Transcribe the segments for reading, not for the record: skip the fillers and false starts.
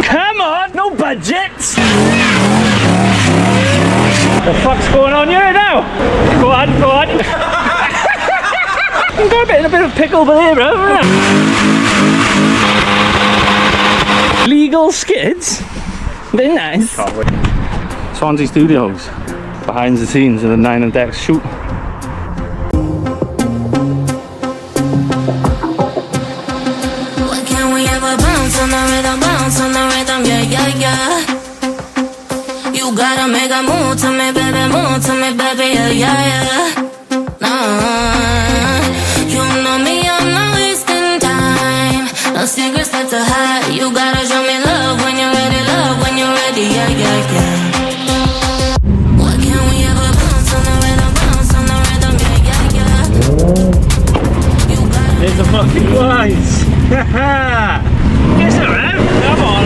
Come on, no budgets. The fuck's going on here now? Go on, go on. You got in a bit of pickle over there, bro. Legal skids. Very nice. Swansea Studios. Behind the scenes of the 9 and Dex shoot. Can we ever bounce on the rhythm, yeah, yeah, yeah. You gotta make a move to me, baby, yeah, yeah, yeah. You know me, I'm not wasting time. No secrets left to hide. You gotta show me love when you're ready, yeah, yeah, yeah. What can we ever bounce on the rhythm, yeah, yeah, yeah. You gotta. There's the fucking lights. Guess around. Come on,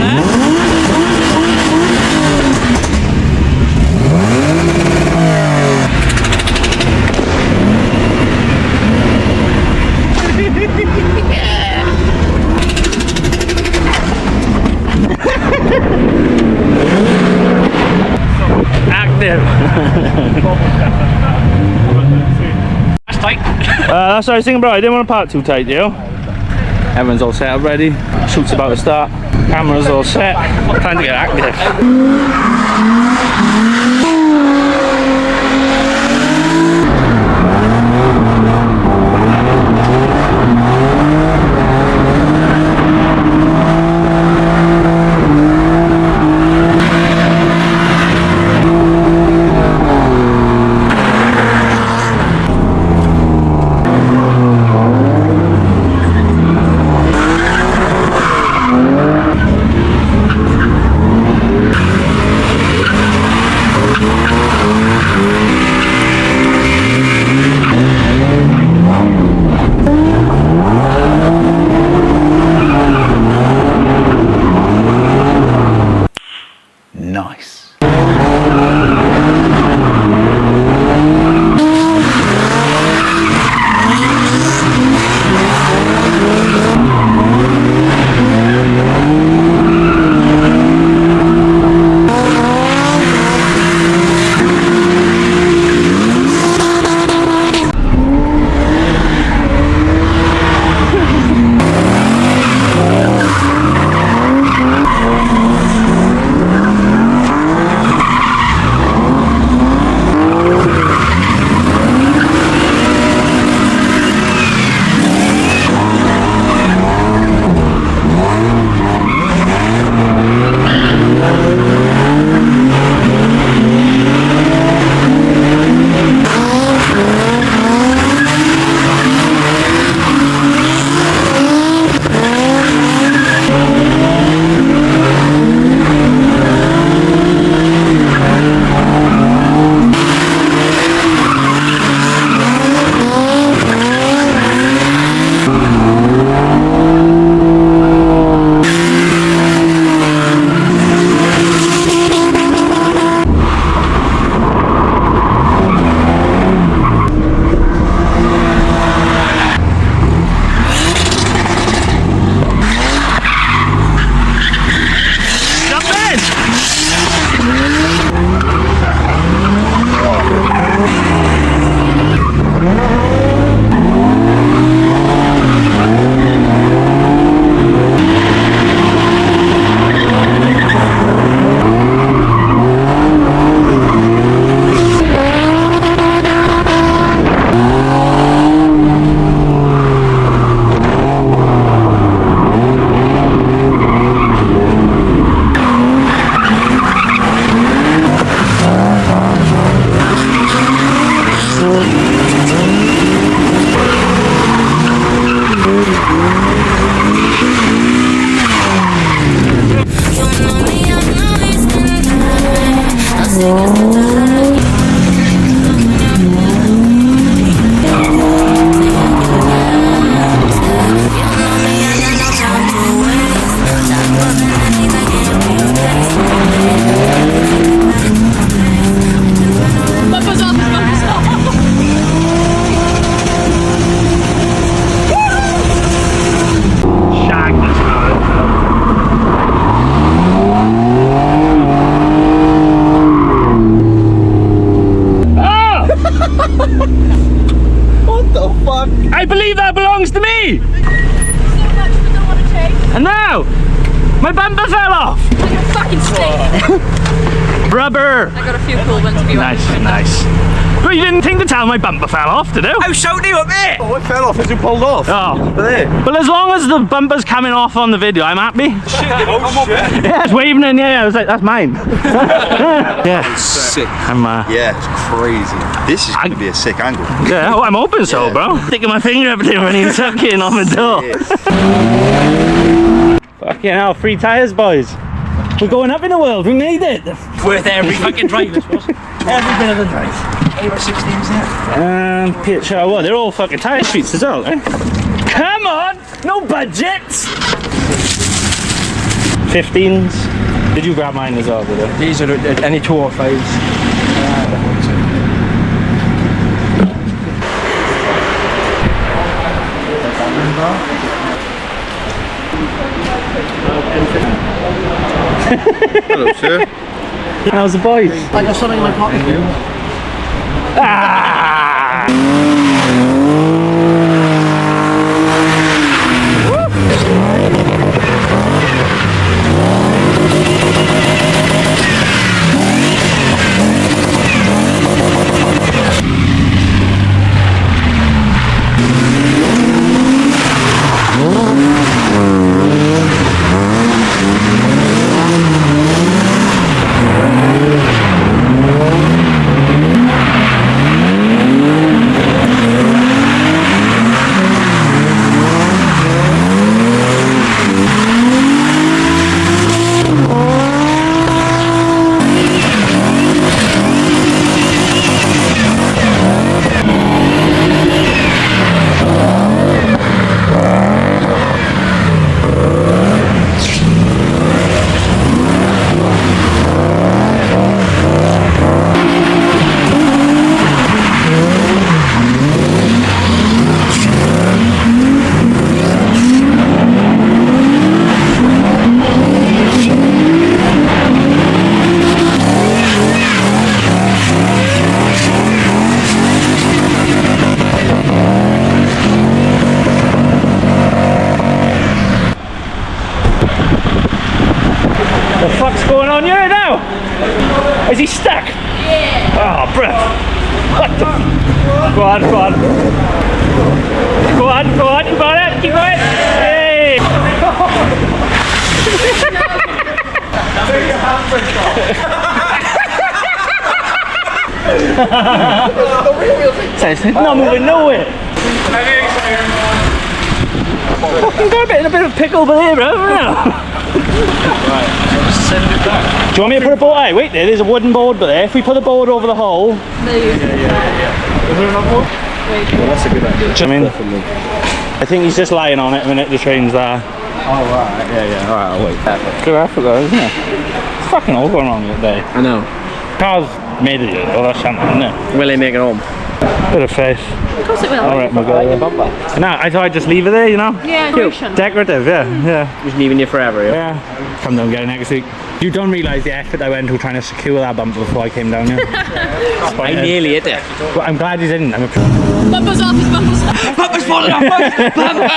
Active. That's tight. That's what I was thinking, bro. I didn't want to park too tight, you know. Everyone's all set up ready. Shoot's about to start. Camera's all set. Time to get active. Nice. rubber. I got a few cool ones to be honest. Nice. Well, you didn't think to tell my bumper fell off, did you? How shouty up there? Oh, it fell off as you pulled off. Oh. There. Well, as long as the bumper's coming off on the video, I'm happy. Oh, shit. Yeah, it's waving in the air. I was like, that's mine. Yeah. Sick. Yeah, it's crazy. This is going to be a sick angle. Yeah, oh, I'm hoping so, bro. Sticking my finger up there when he's sucking on the door. Fucking hell, 3 tyres, boys. We're going up in the world, we made it. Worth every fucking drive, this was. Every bit of the drive. They were 16s there. And pitch, well, they're all fucking tyre streets as well, eh? Come on, no budgets. 15s. Did you grab mine as well, did you? These are any 205s. Hello, sir. How's the boys? I got something in my pocket here. Ah! The fuck's going on here now? Is he stuck? Yeah. Oh, bruh. What the f... Go on, go on. Go on, go on. You got it. Keep going. Hey. It's not moving nowhere. Fucking got in a bit of pickle there, bro. Send it back. Do you want me to put a board? Hey, wait there's a wooden board there. If we put the board over the hole. No, you. Is there another one? Well, that's a good idea. I mean, I think he's just lying on it a minute the train's there. Oh, right. Yeah. Alright, I'll wait. Good effort though, isn't it? It's fucking all going wrong today. I know. Car's made it, well that's something, isn't it? Will he make it home? Bit of face. Of course it will. Alright, my girl. No, I thought I'd just leave it there, you know? Yeah, decoration. Decorative, yeah. He's leaving you forever, yeah? Yeah. Come down and get it next week. You don't realise the effort I went to trying to secure that bumper before I came down here. I nearly hit it. Well, I'm glad you didn't. Bumper's off, his bumper's off. Bumper's falling off, bumper!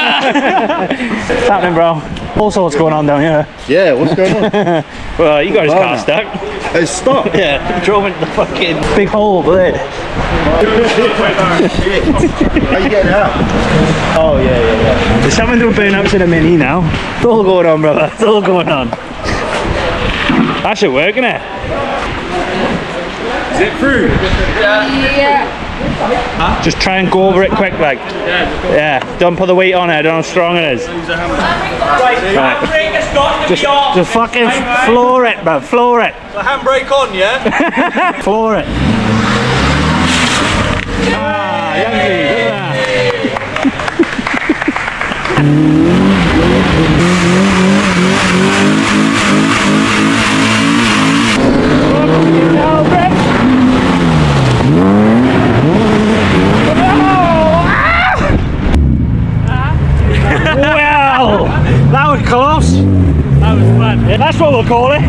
What's happening, bro? All sorts going on down here. Yeah, what's going on? Well, you got his car stuck. It's stopped. Yeah, drove into the fucking big hole over there. Shit. How you getting out? Oh, yeah. There's something to burn ups in a Mini now. It's all going on, brother. It's all going on. That should work, innit? Is it through? Yeah. Huh? Just try and go over it quick, like. Yeah. Don't put the weight on it. I don't know how strong it is. Right. Just fucking floor it, bro. Floor it. The handbrake on, yeah? Floor it. Ah, Youngie, look at Wow, that was close. That was fun. Yeah, that's what we'll call it.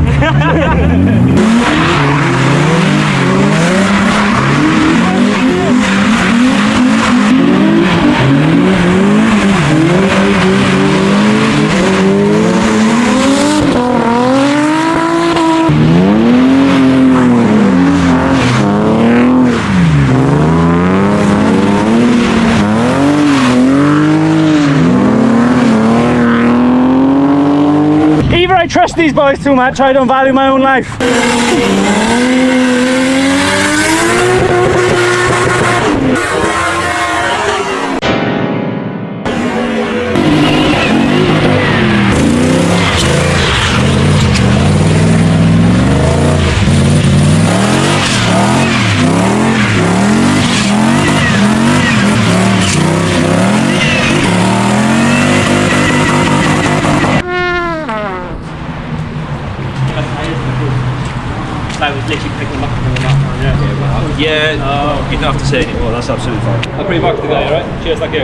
these boys too much. I don't value my own life. I was literally picking them up and them up. Yeah, you don't have to say anymore, that's absolutely fine. I'll bring you back to the guy, alright? Cheers, thank you.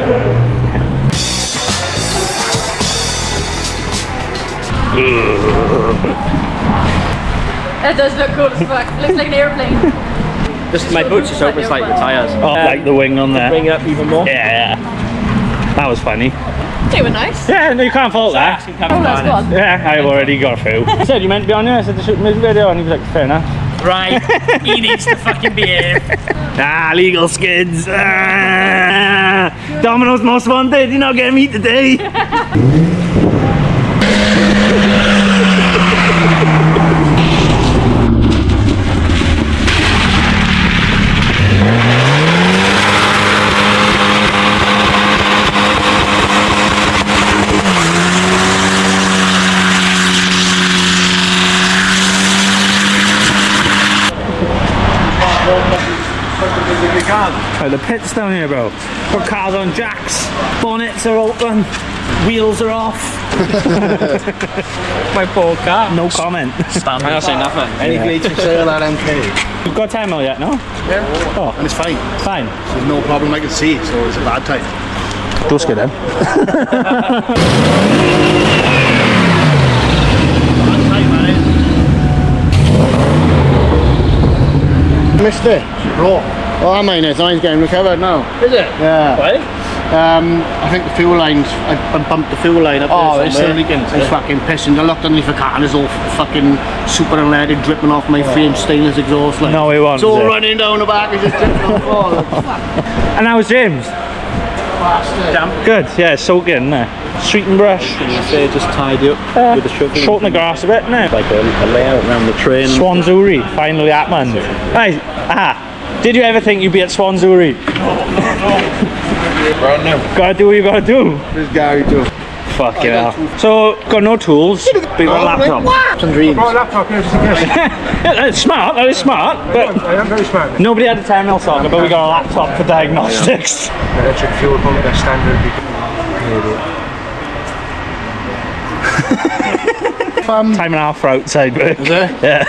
It does look cool as fuck. Looks like an airplane. Just my boots just open like the tyres. Oh, like the wing on there. Bring it up even more. Yeah. That was funny. They were nice. Yeah, no, you can't fault that. Oh, that's good. Yeah, I've already got a few. I said you meant to be on here. I said to shoot a music video, and he was like, fair enough. Right, he needs to fucking behave. Ah, legal skids. Ah, Domino's most wanted. You're not getting me today. Oh, the pit's down here, bro. Got cars on jacks, bonnets are open, wheels are off. My poor car. No comment. I'm not saying nothing. Any glitch for sale at MK? You've got time out yet, no? Yeah. Oh, And it's fine. fine. There's no problem I can see, so it's a bad time. Just get in. Missed it. Raw. Oh, mine is. Mine's getting recovered now. Is it? Yeah. Why? I think the fuel lines, I bumped the fuel line up there somewhere. It's fucking pissing. I looked underneath the car and there's all fucking super unleaded dripping off my frame stainless exhaust line. No, it won't. It's all running down the back, it's just dripping on the floor. Like, fuck. And how was James? Damp. Good, yeah, soak in there. Sweet and brush. Say just tidy up with the shovel. Shorten the grass a bit, innit? Like a layout around the train. Swansuri, finally happened. Right, did you ever think you'd be at Swansuri? Brand new. Gotta do what you gotta do. This guy too. Fuck yeah. So, got no tools, but you got a laptop. Some dreams. Laptop here just in case. Yeah, that's smart, that is smart. But I am very smart. nobody had a 10mm socket, but we got a laptop for diagnostics. Electric fuel pump, that's standard. Time and a half for outside work. Is it? Yeah.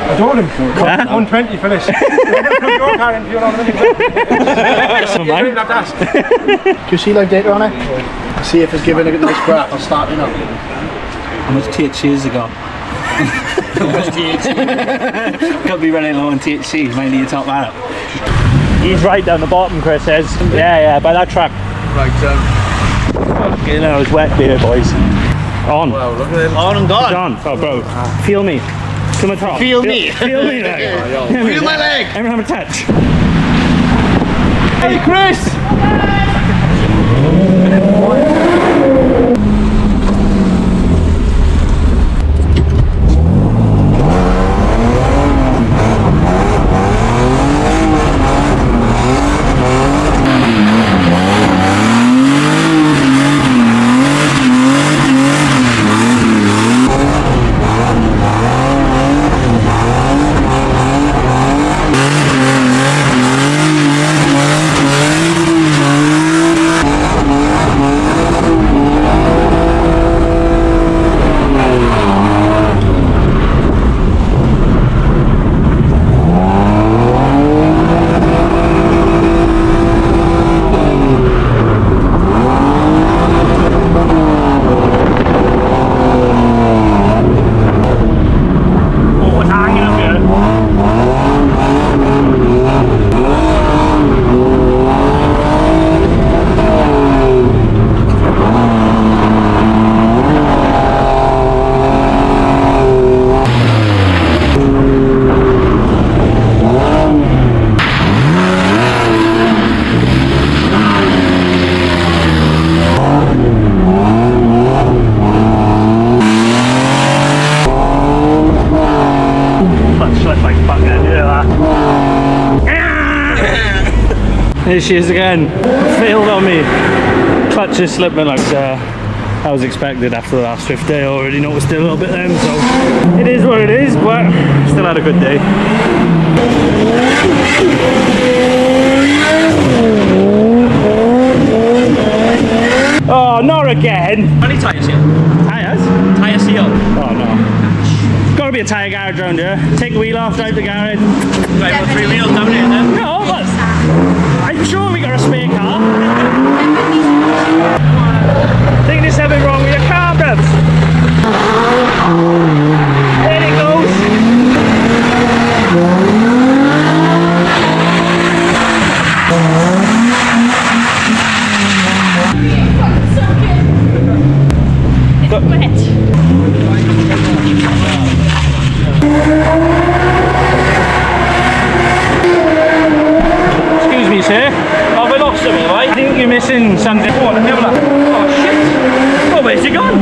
I told him. 120 for this. Your car in fuel on the Mine. not ask. Do you see like data on it? See if it's giving a nice graph. I'll start it up. How much THC has it got? Could be running low on THC, might need to top that up. He's right down the bottom, Chris says. Yeah, by that truck. Right, You know, it's wet beer, boys. On. well, look at him. On and gone. On. Oh, bro. Feel me. To my top. Feel me. Feel me, like. Feel my leg. Everyone have a touch. Hey, Chris. Here she is again. Failed on me. Clutch is slipping like I was expected after the last 5th day. I already noticed it a little bit then, so it is what it is, but still had a good day. Oh, not again! How many tyres here? Tyres? Tyres here. Oh no. Gotta be a tyre garage around here. Take the wheel off, drive the garage. Right, got 3 wheels down here then. No, but I'm sure we got a spare car. I think there's something wrong with your car, bruv. There it goes. It's wet. Excuse me, sir. Have I lost something, right? I think you're missing something. Oh, let me have a look. Oh shit. Oh, where's it gone?